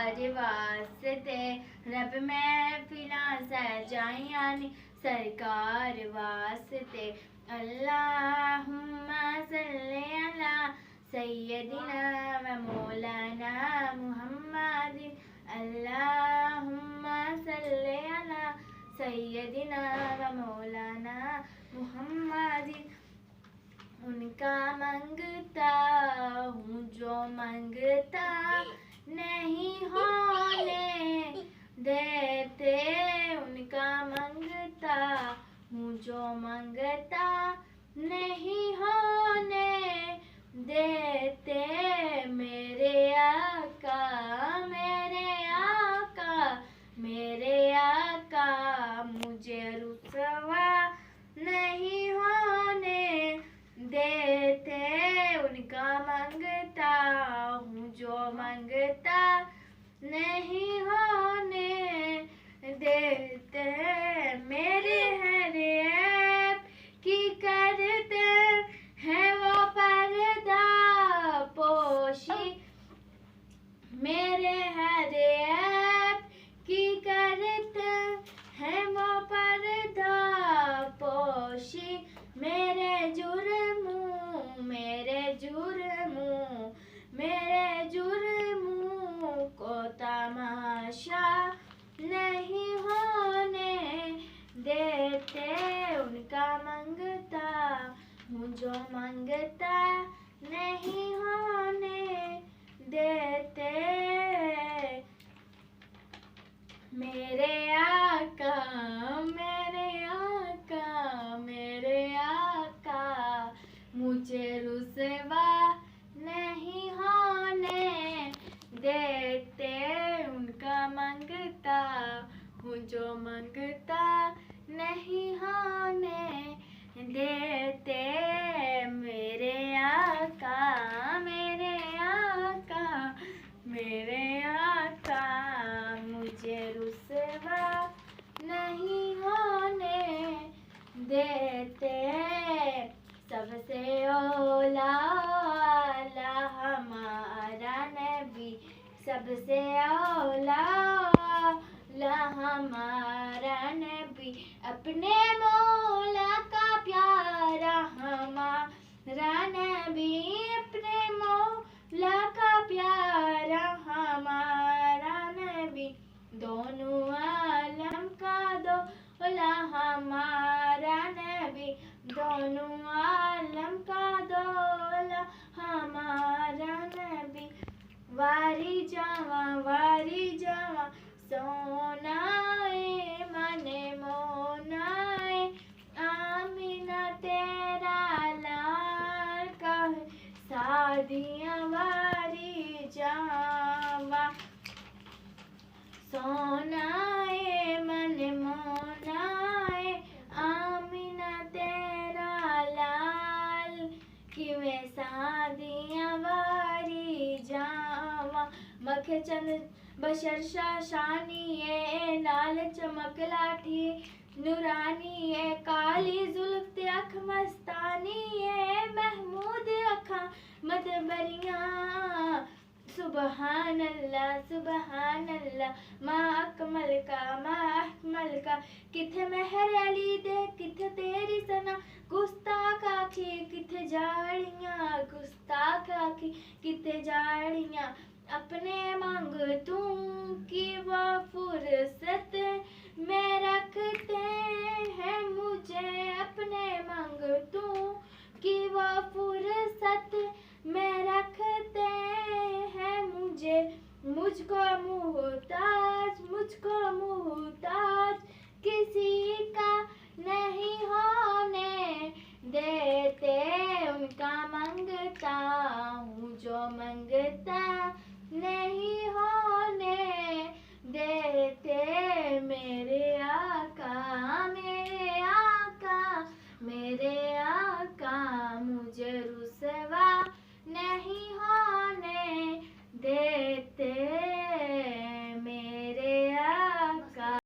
सरकार वास्ते रब महफिलां सजाइयां नी सरकार वास्ते। अल्लाहुम्मा सल्ली अला सय्यदिना व मौलाना मुहम्मदिन। अल्लाहुम्मा सल्ली अला सय्यदिना व मौलाना मुहम्मदिन। उनका मंगता हूँ जो मंगता नहीं होने देते, उनका मंगता हूँ जो मंगता नहीं होने देते। मेरे आका मेरे आका मेरे आका मुझे रुसवा नहीं होने देते, उनका मंगता हूँ जो मंगता नहीं होने देते। मेरे हर ऐब की करते हैं वो पर्दा पोशी, मेरे हर ऐब की करते हैं वो पर्दा पोशी। मेरे जुर्मों को तमाशा नहीं होने देते, उनका मंगता हूँ जो मंगता नहीं होने देते। मेरे आका मेरे आका मेरे आका मुझे रुसवा नहीं होने देते, उनका मंगता हूँ जो मंगता नहीं होने देते। मेरे आका मेरे आका मेरे आका मुझे रुसवा नहीं होने देते। सबसे औला हमारा नबी, सबसे औला हमारा नबी, अपने मौला का प्यारा हमारा नबी, अपने मौला का प्यारा हमारा नबी। दोनों आलम का दौला हमारा नबी, दोनों आलम का दौला हमारा नबी। वारी जावा सोनाए मने मोनाए, आमीना तेरा लाल कहे सादियाँ वारी जावा। सोनाए मन मोनाए आमीना तेरा लाल, किवें सादियाँ वारी जावा। मखे चंद बशर शाशानी है नाल चमक लाठी नूरानी है, काली जुल्फ ते अख मस्तानी है, महमूद अखा मत बरियां। सुबहान अल्लाह माँ अकमल का किथे मेहर अली दे किथे तेरी सना, गुस्ताख आखी किथे जाड़ियाँ गुस्ताख आखी किथे जाड़ियाँ। अपने मांग तू की वो फुर्सत में रखते हैं मुझे, अपने मांग तू की वो